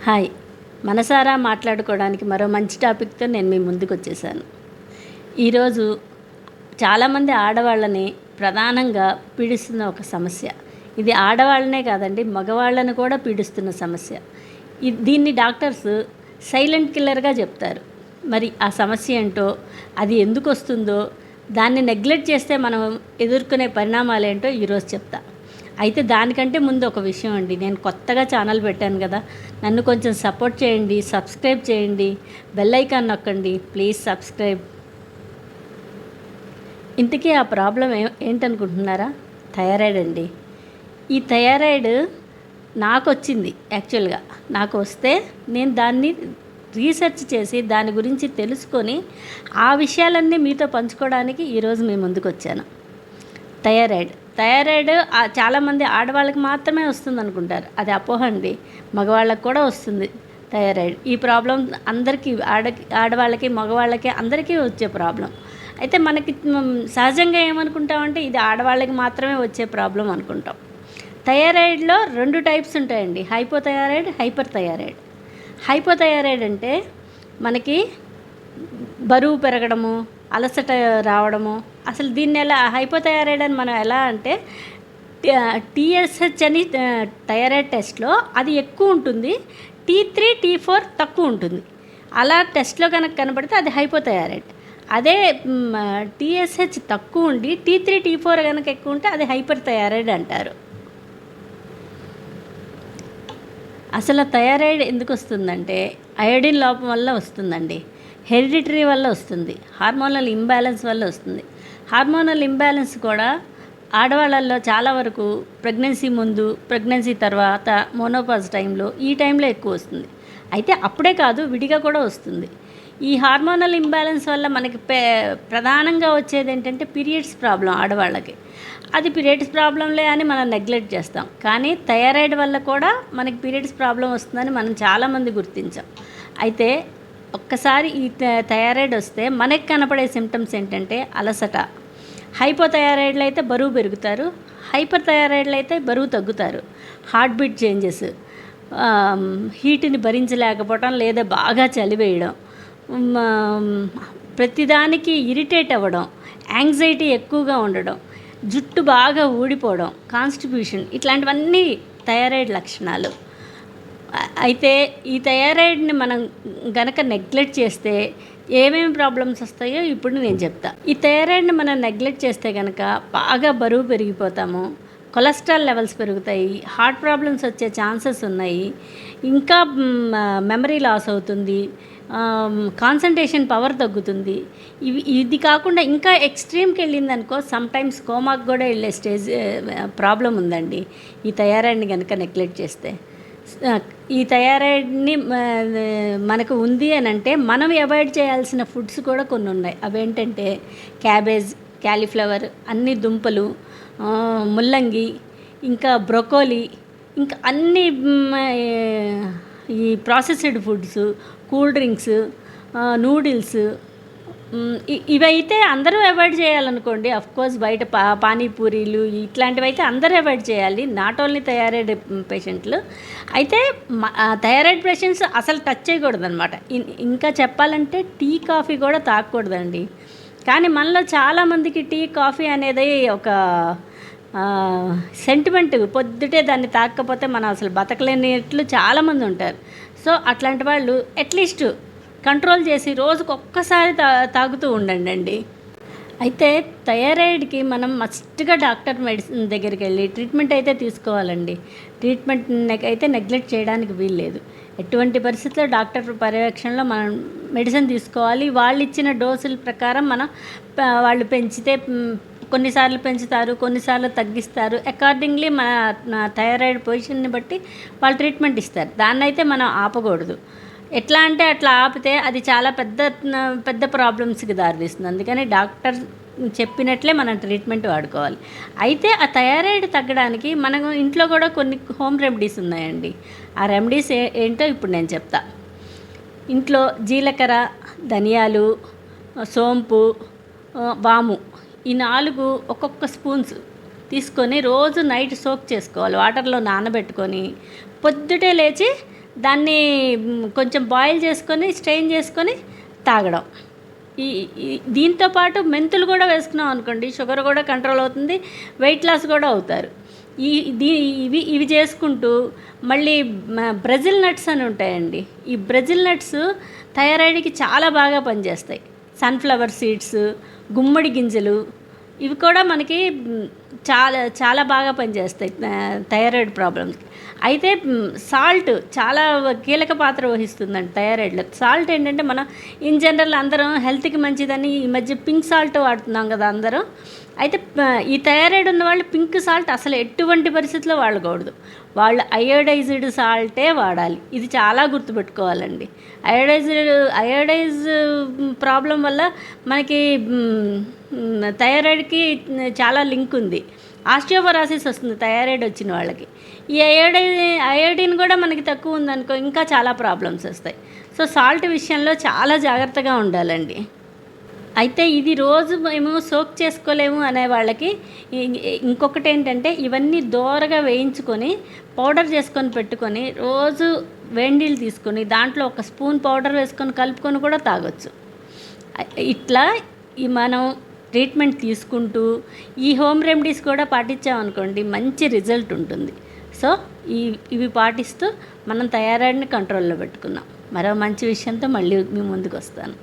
Hi, మనసారా మాట్లాడుకోవడానికి మరో మంచి టాపిక్తో నేను మీ ముందుకు వచ్చేసాను. ఈరోజు చాలామంది ఆడవాళ్ళని ప్రధానంగా పీడిస్తున్న ఒక సమస్య. ఇది ఆడవాళ్ళనే కాదండి, మగవాళ్ళని కూడా పీడిస్తున్న సమస్య. దీన్ని డాక్టర్స్ సైలెంట్ కిల్లర్గా చెప్తారు. మరి ఆ సమస్య ఏంటో, అది ఎందుకు వస్తుందో, దాన్ని నెగ్లెక్ట్ చేస్తే మనం ఎదుర్కొనే పరిణామాలు ఏంటో ఈరోజు చెప్తా. అయితే దానికంటే ముందు ఒక విషయం అండి, నేను కొత్తగా ఛానల్ పెట్టాను కదా, నన్ను కొంచెం సపోర్ట్ చేయండి, సబ్స్క్రైబ్ చేయండి, బెల్ ఐకాన్ నొక్కండి, ప్లీజ్ సబ్స్క్రైబ్. ఇంతకీ ఆ ప్రాబ్లం ఏంటనుకుంటున్నారా? థైరాయిడ్ అండి. ఈ థైరాయిడ్ నాకు వచ్చింది. యాక్చువల్గా నాకు వస్తే నేను దాన్ని రీసెర్చ్ చేసి దాని గురించి తెలుసుకొని ఆ విషయాలన్నీ మీతో పంచుకోవడానికి ఈరోజు మీ ముందుకు వచ్చాను. థైరాయిడ్ చాలామంది ఆడవాళ్ళకి మాత్రమే వస్తుంది అనుకుంటారు. అది అపోహ అండి. మగవాళ్ళకి కూడా వస్తుంది థైరాయిడ్. ఈ ప్రాబ్లం అందరికీ, ఆడవాళ్ళకి మగవాళ్ళకి అందరికీ వచ్చే ప్రాబ్లం. అయితే మనకి సహజంగా ఏమనుకుంటామంటే ఇది ఆడవాళ్ళకి మాత్రమే వచ్చే ప్రాబ్లం అనుకుంటాం. థైరాయిడ్లో 2 టైప్స్ ఉంటాయండి, హైపోథైరాయిడ్, హైపర్ థైరాయిడ్. హైపోథైరాయిడ్ అంటే మనకి బరువు పెరగడము, అలసట రావడము. అసలు దీన్ని ఎలా హైపోథైరాయిడ్ అని మనం ఎలా అంటే టీఎస్హెచ్ అని థైరాయిడ్ టెస్ట్లో అది ఎక్కువ ఉంటుంది, T3 T4 తక్కువ ఉంటుంది. అలా టెస్ట్లో కనుక కనబడితే అది హైపోథైరాయిడ్. అదే టీఎస్హెచ్ తక్కువ ఉండి T3 T4 కనుక ఎక్కువ ఉంటే అది హైపర్ థైరాయిడ్ అంటారు. అసలు థైరాయిడ్ ఎందుకు వస్తుందంటే అయోడిన్ లోపం వల్ల వస్తుందండి, హెరిడిటరీ వల్ల వస్తుంది, హార్మోనల్ ఇంబ్యాలెన్స్ వల్ల వస్తుంది. హార్మోనల్ ఇంబ్యాలెన్స్ కూడా ఆడవాళ్ళల్లో చాలా వరకు ప్రెగ్నెన్సీ ముందు, ప్రెగ్నెన్సీ తర్వాత, మోనోపాజ్ టైంలో, ఈ టైంలో ఎక్కువ వస్తుంది. అయితే అప్పుడే కాదు, విడిగా కూడా వస్తుంది. ఈ హార్మోనల్ ఇంబ్యాలెన్స్ వల్ల మనకి ప్రధానంగా వచ్చేది ఏంటంటే పీరియడ్స్ ప్రాబ్లం ఆడవాళ్ళకి. అది పీరియడ్స్ ప్రాబ్లంలే అని మనం నెగ్లెక్ట్ చేస్తాం. కానీ థైరాయిడ్ వల్ల కూడా మనకి పీరియడ్స్ ప్రాబ్లం వస్తుందని మనం చాలామంది గుర్తించాం. అయితే ఒక్కసారి ఈ థైరాయిడ్ వస్తే మనకి కనపడే సిమ్టమ్స్ ఏంటంటే అలసట. హైపోథైరాయిడ్లో అయితే బరువు పెరుగుతారు, హైపర్ థైరాయిడ్లో అయితే బరువు తగ్గుతారు. హార్ట్ బీట్ చేంజెస్, హీట్ని భరించలేకపోవడం లేదా బాగా చలివేయడం, ప్రతిదానికి ఇరిటేట్ అవ్వడం, యాంగ్జైటీ ఎక్కువగా ఉండడం, జుట్టు బాగా ఊడిపోవడం, కాన్స్టిట్యూషన్, ఇట్లాంటివన్నీ థైరాయిడ్ లక్షణాలు. అయితే ఈ థైరాయిడ్ని మనం గనక నెగ్లెక్ట్ చేస్తే ఏమేమి ప్రాబ్లమ్స్ వస్తాయో ఇప్పుడు నేను చెప్తా. ఈ థైరాయిడ్ని మనం నెగ్లెక్ట్ చేస్తే కనుక బాగా బరువు పెరిగిపోతాము, కొలెస్ట్రాల్ లెవెల్స్ పెరుగుతాయి, హార్ట్ ప్రాబ్లమ్స్ వచ్చే ఛాన్సెస్ ఉన్నాయి, ఇంకా మెమరీ లాస్ అవుతుంది, కాన్సన్ట్రేషన్ పవర్ తగ్గుతుంది. ఇది కాకుండా ఇంకా ఎక్స్ట్రీమ్కి వెళ్ళిందనుకో సమ్టైమ్స్ కోమాకు కూడా వెళ్ళే స్టేజ్ ప్రాబ్లం ఉందండి ఈ థైరాయిడ్ని కనుక నెగ్లెక్ట్ చేస్తే. ఈ థైరాయిడ్ని మనకు ఉంది అని అంటే మనం అవాయిడ్ చేయాల్సిన ఫుడ్స్ కూడా కొన్ని ఉన్నాయి. అవేంటంటే క్యాబేజ్, క్యాలీఫ్లవర్, అన్ని దుంపలు, ముల్లంగి, ఇంకా బ్రొకోలీ, ఇంకా అన్ని ఈ processed foods, cool drinks, noodles, ఇవైతే అందరూ అవాయిడ్ చేయాలనుకోండి. అఫ్కోర్స్ బయట పానీపూరీలు ఇట్లాంటివి అయితే అందరూ అవాయిడ్ చేయాలి, నాట్ ఓన్లీ థైరాయిడ్ పేషెంట్లు. అయితే థైరాయిడ్ పేషెంట్స్ అసలు టచ్ చేయకూడదు అనమాట. ఇంకా చెప్పాలంటే టీ, కాఫీ కూడా తాగకూడదండి. కానీ మనలో చాలామందికి టీ, కాఫీ అనేది ఒక సెంటిమెంట్. పొద్దుటే దాన్ని తాగకపోతే మనం అసలు బతకలేనిట్లు చాలామంది ఉంటారు. సో అట్లాంటి వాళ్ళు అట్లీస్ట్ కంట్రోల్ చేసి రోజుకు ఒక్కసారి తాగుతూ ఉండండి. అయితే థైరాయిడ్కి మనం మస్ట్గా డాక్టర్ మెడిసిన్ దగ్గరికి వెళ్ళి ట్రీట్మెంట్ అయితే తీసుకోవాలండి. ట్రీట్మెంట్ అయితే నెగ్లెక్ట్ చేయడానికి వీల్లేదు. ఎటువంటి పరిస్థితుల్లో డాక్టర్ పర్యవేక్షణలో మనం మెడిసిన్ తీసుకోవాలి. వాళ్ళు ఇచ్చిన డోసుల ప్రకారం వాళ్ళు పెంచితే కొన్నిసార్లు పెంచుతారు, కొన్నిసార్లు తగ్గిస్తారు. అకార్డింగ్లీ మన థైరాయిడ్ పొజిషన్ని బట్టి వాళ్ళు ట్రీట్మెంట్ ఇస్తారు. దాన్ని అయితే మనం ఆపకూడదు. ఎట్లా అంటే అట్లా ఆపితే అది చాలా పెద్ద ప్రాబ్లమ్స్కి దారితీస్తుంది. అందుకని డాక్టర్ చెప్పినట్లే మనం ట్రీట్మెంట్ వాడుకోవాలి. అయితే ఆ థైరాయిడ్ తగ్గడానికి మనం ఇంట్లో కూడా కొన్ని హోమ్ రెమెడీస్ ఉన్నాయండి. ఆ రెమెడీస్ ఏంటో ఇప్పుడు నేను చెప్తా. ఇంట్లో జీలకర్ర, ధనియాలు, సోంపు, వాము, ఈ 4 ఒక్కొక్క స్పూన్స్ తీసుకొని రోజు నైట్ సోక్ చేసుకోవాలి, వాటర్లో నానబెట్టుకొని పొద్దుటే లేచి దాన్ని కొంచెం బాయిల్ చేసుకొని స్ట్రెయిన్ చేసుకొని తాగడం. ఈ దీంతో పాటు మెంతులు కూడా వేసుకున్నాం అనుకోండి, షుగర్ కూడా కంట్రోల్ అవుతుంది, వెయిట్ లాస్ కూడా అవుతారు. ఈ ఇవి చేసుకుంటూ మళ్ళీ బ్రెజిల్ నట్స్ అని ఉంటాయండి. ఈ బ్రెజిల్ నట్స్ థైరాయిడ్కి చాలా బాగా పనిచేస్తాయి. సన్ఫ్లవర్ సీడ్స్, గుమ్మడి గింజలు, ఇవి కూడా మనకి చాలా చాలా బాగా పనిచేస్తాయి థైరాయిడ్ ప్రాబ్లమ్స్కి. అయితే సాల్ట్ చాలా కీలక పాత్ర వహిస్తుందండి థైరాయిడ్లో. సాల్ట్ ఏంటంటే మనం ఇన్ జనరల్ అందరం హెల్త్కి మంచిదని ఈ మధ్య పింక్ సాల్ట్ వాడుతున్నాం కదా అందరం. అయితే ఈ థైరాయిడ్ ఉన్న వాళ్ళు పింక్ సాల్ట్ అసలు ఎటువంటి పరిస్థితుల్లో వాడకూడదు. వాళ్ళు అయోడైజ్డ్ సాల్టే వాడాలి. ఇది చాలా గుర్తుపెట్టుకోవాలండి. అయోడైజ్ ప్రాబ్లం వల్ల మనకి థైరాయిడ్కి చాలా లింక్ ఉంది. ఆస్టియోపొరోసిస్ వస్తుంది థైరాయిడ్ వచ్చిన వాళ్ళకి. ఈ అయోడిన్ కూడా మనకి తక్కువ ఉందనుకో ఇంకా చాలా ప్రాబ్లమ్స్ వస్తాయి. సో సాల్ట్ విషయంలో చాలా జాగ్రత్తగా ఉండాలండి. అయితే ఇది రోజు మేము సోక్ చేసుకోలేము అనే వాళ్ళకి ఇంకొకటి ఏంటంటే, ఇవన్నీ దోరగా వేయించుకొని పౌడర్ చేసుకొని పెట్టుకొని రోజు వేడి నీళ్ళు తీసుకొని దాంట్లో ఒక స్పూన్ పౌడర్ వేసుకొని కలుపుకొని కూడా తాగొచ్చు. ఇట్లా మనం ట్రీట్మెంట్ తీసుకుంటూ ఈ హోమ్ రెమెడీస్ కూడా పాటించామనుకోండి మంచి రిజల్ట్ ఉంటుంది. సో ఇవి పాటిస్తూ మనం థైరాయిడ్ని కంట్రోల్లో పెట్టుకున్నాం. మరో మంచి విషయంతో మళ్ళీ మీ ముందుకు వస్తాను.